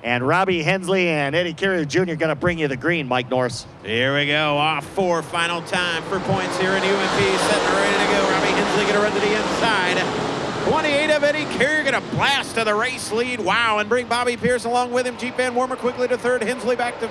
And Robbie Hensley and Eddie Carrier Jr. going to bring you the green, Mike Norris. Here we go, off 4, final time for points here in UMP, set and ready to go. Robbie Hensley going to run to the inside. 28 of Eddie Carrier going to blast to the race lead. Wow, and bring Bobby Pierce along with him. Jeep Van Wormer quickly to third. Hensley back to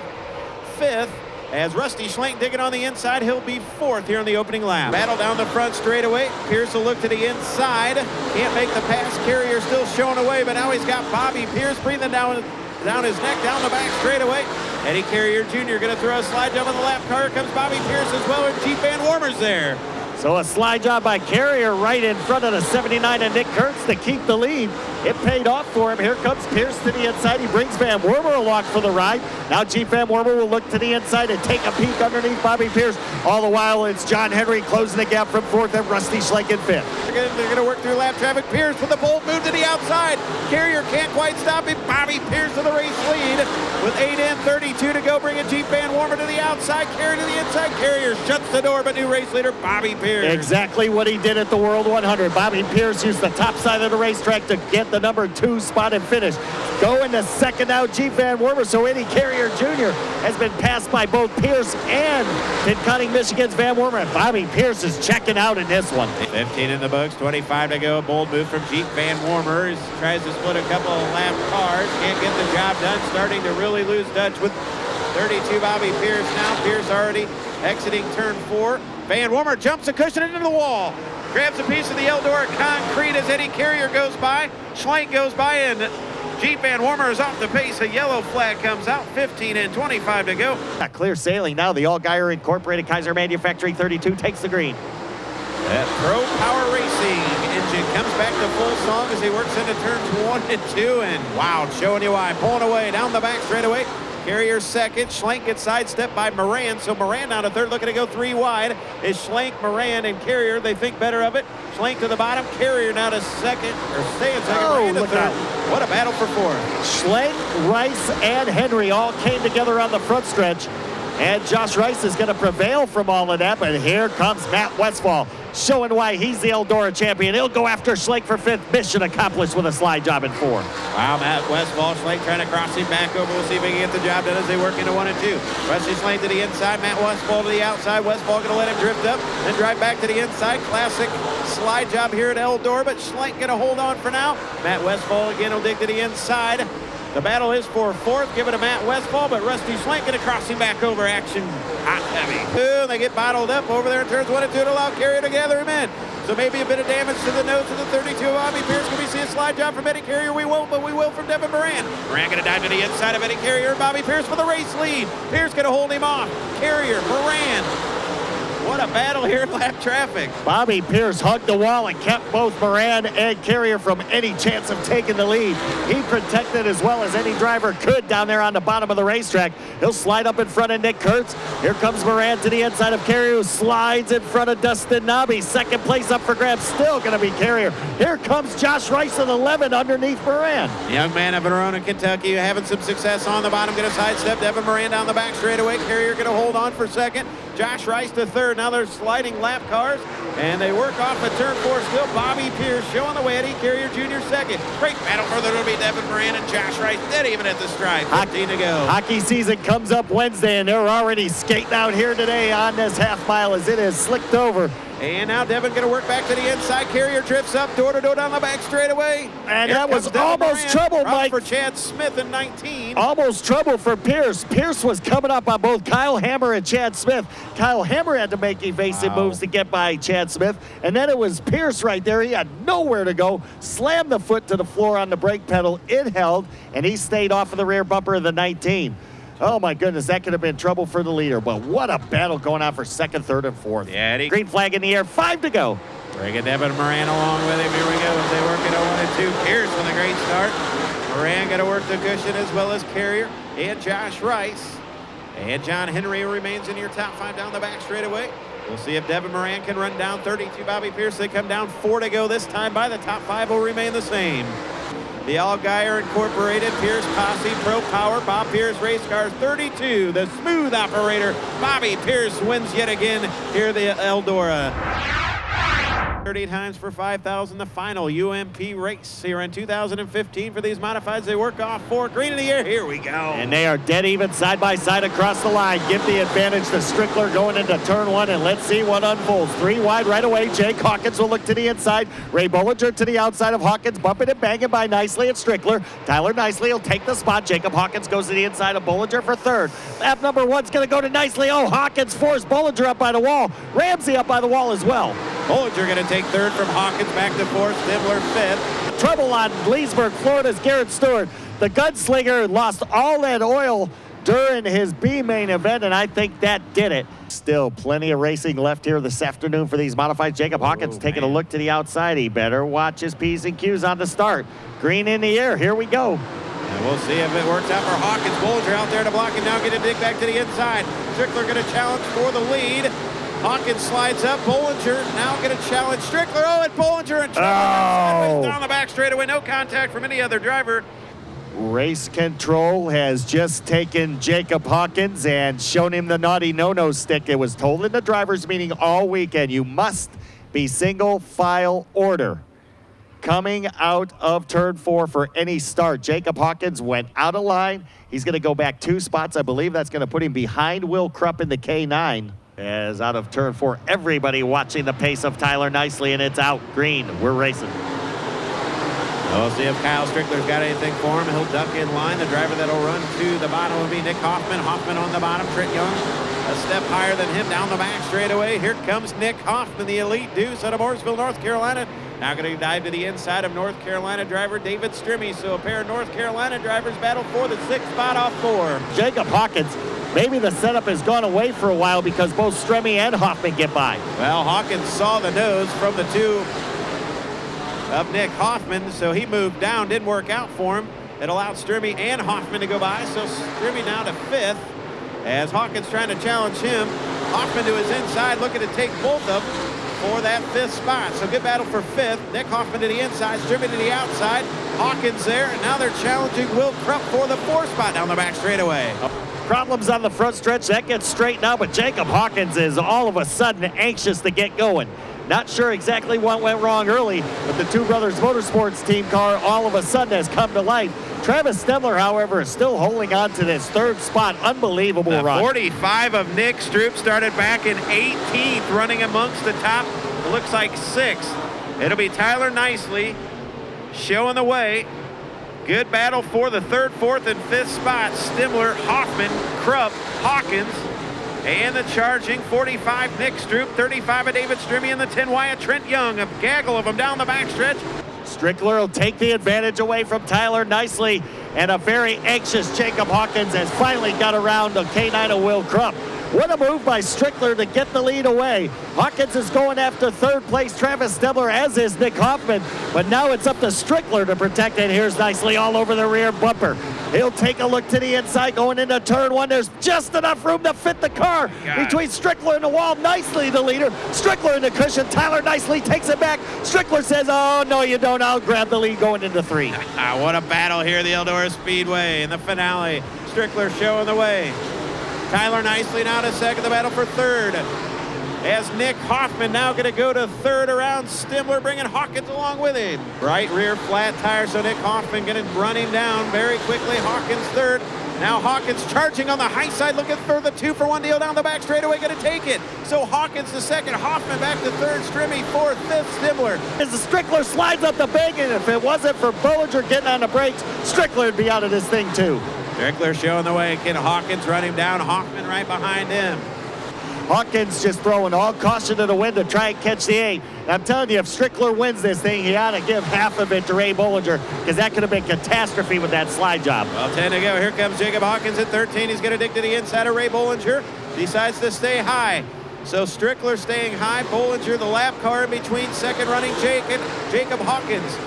fifth. As Rusty Schlenk digging on the inside, he'll be fourth here in the opening lap. Battle down the front straightaway. Pierce will look to the inside. Can't make the pass. Carrier still showing away, but now he's got Bobby Pierce breathing down his neck, down the back straightaway. Eddie Carrier Jr. going to throw a slide jump on the lap car. Here comes Bobby Pierce as well, and Jeep Van Wormer's there. So a slide job by Carrier right in front of the 79 and Nick Kurtz to keep the lead. It paid off for him. Here comes Pierce to the inside. He brings Van Wormer along for the ride. Now Jeep Van Wormer will look to the inside and take a peek underneath Bobby Pierce. All the while it's John Henry closing the gap from fourth and Rusty Schlenk in fifth. They're going to work through lap traffic. Pierce with a bold move to the outside. Carrier can't quite stop him. Bobby Pierce to the race lead with 8 in, 32 to go, bringing Jeep Van Wormer to the outside. Carrier to the inside. Carrier shuts the door, but new race leader Bobby Pierce. Exactly what he did at the World 100. Bobby Pierce used the top side of the racetrack to get the number 2 spot and finish. Going to second now, Jeep Van Wormer. So Eddie Carrier Jr. has been passed by both Pierce and Pinconning, Michigan's Van Wormer. And Bobby Pierce is checking out in this one. 15 in the books, 25 to go. Bold move from Jeep Van Wormer. He tries to split a couple of lap cars. Can't get the job done. Starting to really lose touch with 32 Bobby Pierce now. Pierce already exiting turn 4. Van Wormer jumps a cushion into the wall. Grabs a piece of the Eldora concrete as Eddie Carrier goes by. Schlenk goes by, and Jeep Van Wormer is off the pace. A yellow flag comes out. 15 and 25 to go. Clear sailing now. The All-Geyer Incorporated Kaiser Manufacturing 32 takes the green. That Pro Power Racing engine comes back to full song as he works into turns 1 and 2. And wow, showing you why. Pulling away down the back straightaway. Carrier second. Schlenk gets sidestepped by Moran. So Moran down to third, looking to go 3 wide. Is Schlenk, Moran, and Carrier. They think better of it. Schlenk to the bottom. Carrier now to second, or staying second. Moran to third. What a battle for fourth. Schlenk, Rice, and Henry all came together on the front stretch. And Josh Rice is going to prevail from all of that. But here comes Matt Westfall, showing why he's the Eldora champion. He'll go after Schlenk for fifth. Mission accomplished with a slide job in 4. Wow, Matt Westfall, Schlenk trying to cross him back over. We'll see if he can get the job done as they work into 1 and 2. Rusty Schlenk to the inside, Matt Westfall to the outside. Westfall going to let him drift up, then drive back to the inside. Classic slide job here at Eldora, but Schlenk going to hold on for now. Matt Westfall again will dig to the inside. The battle is for fourth. Give it to Matt Westfall, but Rusty Schlenk going to cross him back over. Action hot heavy. They get bottled up over there in turns 1 and 2 to allow Carrier to gather him in. So maybe a bit of damage to the nose of the 32 of Bobby Pierce. Can we see a slide job from Eddie Carrier? We won't, but we will from Devin Moran. Moran going to dive to the inside of Eddie Carrier and Bobby Pierce for the race lead. Pierce going to hold him off. Carrier, Moran. What a battle here in lap traffic. Bobby Pierce hugged the wall and kept both Moran and Carrier from any chance of taking the lead. He protected as well as any driver could down there on the bottom of the racetrack. He'll slide up in front of Nick Kurtz. Here comes Moran to the inside of Carrier, who slides in front of Dustin Nobby. Second place up for grabs, still going to be Carrier. Here comes Josh Rice in 11 underneath Moran. Young man of Verona, Kentucky, having some success on the bottom. Going to sidestep Devin Moran down the back straightaway. Carrier going to hold on for second. Josh Rice to third. Now they're sliding lap cars, and they work off of turn 4 still. Bobby Pierce showing the way. Eddie Carrier Jr. second. Great battle further to be Devin Moran and Josh Rice dead even at the stripe. 15 to go. Hockey season comes up Wednesday, and they're already skating out here today on this half mile as it is slicked over. And now Devin going to work back to the inside. Carrier drifts up, door-to-door down the back straightaway. And that was almost trouble, Mike. For Chad Smith in 19. Almost trouble for Pierce. Pierce was coming up on both Kyle Hammer and Chad Smith. Kyle Hammer had to make evasive moves to get by Chad Smith. And then it was Pierce right there. He had nowhere to go. Slammed the foot to the floor on the brake pedal. It held, and he stayed off of the rear bumper of the 19. Oh, my goodness, that could have been trouble for the leader. But what a battle going on for second, third, and fourth. Yeah, Eddie. Green flag in the air, 5 to go. Bringing Devin Moran along with him. Here we go as they work into 1 and 2. Pierce with a great start. Moran going to work the cushion as well as Carrier and Josh Rice. And John Henry remains in your top 5 down the back straightaway. We'll see if Devin Moran can run down 32 Bobby Pierce. They come down 4 to go this time by. The top 5 will remain the same. The All-Geyer Incorporated, Pierce Posse, Pro Power, Bob Pierce Race Cars 32. The smooth operator, Bobby Pierce, wins yet again here at the Eldora. 30 times for 5,000, the final UMP race here in 2015 for these modifieds. They work off 4, green in the air. Here we go. And they are dead even side by side across the line. Give the advantage to Strickler going into turn 1, and let's see what unfolds. 3 wide right away. Jake Hawkins will look to the inside. Ray Bollinger to the outside of Hawkins, bumping and banging by Nicely and Strickler. Tyler Nicely will take the spot. Jacob Hawkins goes to the inside of Bollinger for third. Lap number 1's going to go to Nicely. Oh, Hawkins forced Bollinger up by the wall. Ramsey up by the wall as well. Bollinger going to take third from Hawkins, back to fourth. Stimler fifth. Trouble on Leesburg, Florida's Garrett Stewart. The gunslinger lost all that oil during his B main event, and I think that did it. Still plenty of racing left here this afternoon for these modifieds. Jacob Hawkins taking a look to the outside. He better watch his P's and Q's on the start. Green in the air. Here we go. And we'll see if it works out for Hawkins. Bollinger out there to block and now get a dig back to the inside. Strickler going to challenge for the lead. Hawkins slides up. Bollinger now going to challenge Strickler. Oh, and Bollinger and Trevor down the back straightaway. No contact from any other driver. Race control has just taken Jacob Hawkins and shown him the naughty no-no stick. It was told in the driver's meeting all weekend, you must be single file order coming out of turn 4 for any start. Jacob Hawkins went out of line. He's going to go back 2 spots. I believe that's going to put him behind Will Krupp in the K9. As out of turn 4, everybody watching the pace of Tyler Nicely, and it's out green. We're racing. We'll see if Kyle Strickler's got anything for him. He'll duck in line. The driver that'll run to the bottom will be Nick Hoffman. Hoffman on the bottom. Trent Young a step higher than him down the back straightaway. Here comes Nick Hoffman, the elite deuce out of Mooresville, North Carolina. Now going to dive to the inside of North Carolina driver David Strimmy. So a pair of North Carolina drivers battle for the 6th spot off 4. Jacob Hawkins, maybe the setup has gone away for a while because both Strimmy and Hoffman get by. Well, Hawkins saw the nose from the 2 of Nick Hoffman, so he moved down. Didn't work out for him. It allowed Strimmy and Hoffman to go by, so Strimmy now to 5th as Hawkins trying to challenge him. Hoffman to his inside, looking to take both of them for that 5th spot. So good battle for 5th. Nick Hoffman to the inside, Strimmy to the outside. Hawkins there, and now they're challenging Will Krupp for the 4th spot down the back straightaway. Problems on the front stretch. That gets straightened out, but Jacob Hawkins is all of a sudden anxious to get going. Not sure exactly what went wrong early, but the Two Brothers Motorsports team car all of a sudden has come to life. Travis Stemler, however, is still holding on to this 3rd spot. Unbelievable run. 45 of Nick Stroop started back in 18th, running amongst the top, it looks like 6th. It'll be Tyler Nicely showing the way. Good battle for the 3rd, 4th, and 5th spot. Stemler, Hoffman, Krupp, Hawkins. And the charging 45 Nick Stroop, 35 of David Strimmy, and the 10 Wyatt Trent Young. A gaggle of them down the backstretch. Strickler will take the advantage away from Tyler Nicely, and a very anxious Jacob Hawkins has finally got around the K9 of Will Krupp. What a move by Strickler to get the lead away. Hawkins is going after 3rd place Travis Stemler, as is Nick Hoffman, but now it's up to Strickler to protect it. Here's Nicely all over the rear bumper. He'll take a look to the inside going into turn 1. There's just enough room to fit the car between Strickler and the wall. Nicely the leader. Strickler in the cushion. Tyler Nicely takes it back. Strickler says, oh, no, you don't. I'll grab the lead going into 3. What a battle here, the Eldora Speedway in the finale. Strickler showing the way. Tyler Nicely now to 2nd, the battle for 3rd. As Nick Hoffman now going to go to 3rd around Stemler, bringing Hawkins along with him. Right rear flat tire, so Nick Hoffman going to run him down very quickly. Hawkins 3rd. Now Hawkins charging on the high side, looking for the 2-for-1 deal down the back straightaway, going to take it. So Hawkins to 2nd, Hoffman back to 3rd, Strimmy 4th, 5th, Stemler. As the Strickler slides up the bank, and if it wasn't for Bollinger getting on the brakes, Strickler would be out of this thing too. Strickler showing the way. Can Hawkins run him down? Hoffman right behind him. Hawkins just throwing all caution to the wind to try and catch the 8. And I'm telling you, if Strickler wins this thing, he ought to give half of it to Ray Bollinger, because that could have been catastrophe with that slide job. Well, 10 to go. Here comes Jacob Hawkins at 13. He's going to dig to the inside of Ray Bollinger. Decides to stay high. So Strickler staying high. Bollinger, the lap car in between second running Jacob Hawkins.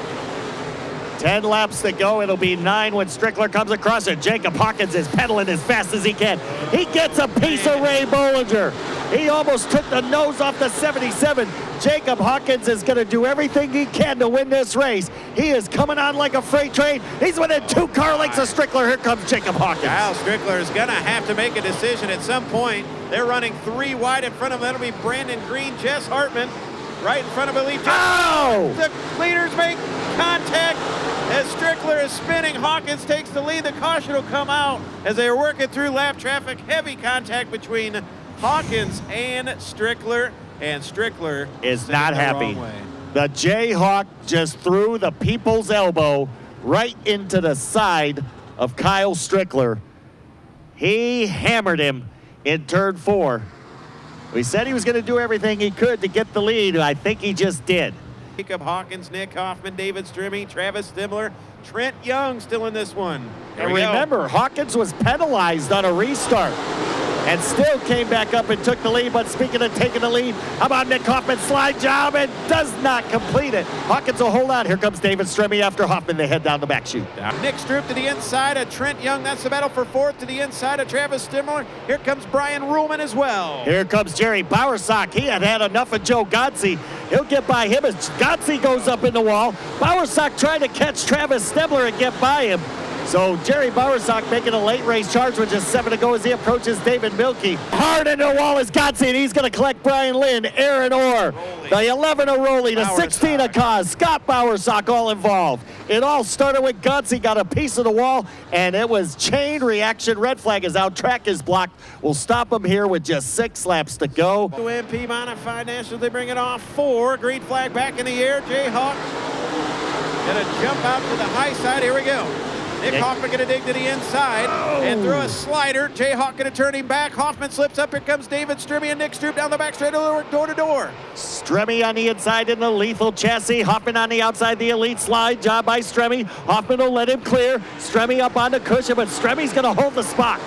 10 laps to go. It'll be 9 when Strickler comes across it. Jacob Hawkins is pedaling as fast as he can. He gets a piece of Ray Bollinger. He almost took the nose off the 77. Jacob Hawkins is going to do everything he can to win this race. He is coming on like a freight train. He's within 2 car lengths of Strickler. Here comes Jacob Hawkins. Kyle Strickler is going to have to make a decision at some point. They're running 3 wide in front of him. That'll be Brandon Green, Jess Hartman. right in front of Elite. Oh! The leaders make contact as Strickler is spinning. Hawkins takes the lead. The caution will come out as they are working through lap traffic. Heavy contact between Hawkins and Strickler, and Strickler is not the happy. wrong way. The Jayhawk just threw the people's elbow right into the side of Kyle Strickler. He hammered him in turn 4. We said he was going to do everything he could to get the lead. I think he just did. Jacob Hawkins, Nick Hoffman, David Strimming, Travis Stimler, Trent Young still in this one. Here And we go. remember, Hawkins was penalized on a restart and still came back up and took the lead. But speaking of taking the lead, how about Nick Hoffman? Slide job and does not complete it. Hawkins will hold on. Here comes David Strimming after Hoffman. They head down the back chute. Nick Stroop to the inside of Trent Young. That's the battle for 4th to the inside of Travis Stimler. Here comes Brian Ruhlman as well. Here comes Jerry Bowersock. He had enough of Joe Godsey. He'll get by him as Godsey goes up in the wall. Bowersock trying to catch Travis Stimler and get by him. So Jerry Bowersock making a late race charge with just 7 to go as he approaches David Milkey. Hard into the wall is Godsey, and he's going to collect Brian Lynn, Aaron Orr, the 11 of Rowley, the 16 of Cause, Scott Bowersock all involved. It all started with Godsey, got a piece of the wall, and it was chain reaction. Red flag is out, track is blocked. We'll stop him here with just 6 laps to go. UMP Modified Nationals, they bring it off 4. Green flag back in the air. Jayhawk gonna jump out to the high side. Here we go. Nick Hoffman going to dig to the inside and throw a slider. Jayhawk going to turn him back. Hoffman slips up. Here comes David Strimming and Nick Stroop down the back straight door to door. Strimming on the inside in the lethal chassis. Hoffman on the outside, the elite slide. Job by Strimming. Hoffman will let him clear. Strimming up on the cushion, but Strimming's going to hold the spot.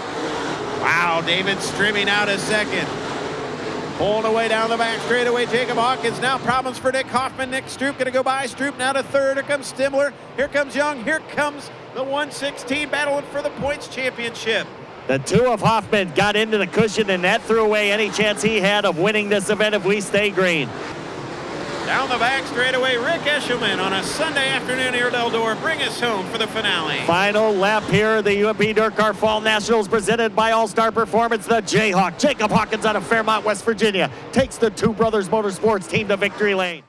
Wow, David Strimming out a second. Pulling away down the back straightaway. Jacob Hawkins now problems for Nick Hoffman. Nick Stroop going to go by. Stroop now to 3rd. Here comes Stimler. Here comes Young. Here comes the 116 battling for the points championship. The 2 of Hoffman got into the cushion, and that threw away any chance he had of winning this event if we stay green. Down the back straightaway, Rick Eshelman on a Sunday afternoon here at Eldora. Bring us home for the finale. Final lap here, the UMP DIRTcar Fall Nationals presented by All-Star Performance. The Jayhawk, Jacob Hawkins out of Fairmont, West Virginia, takes the Two Brothers Motorsports team to victory lane.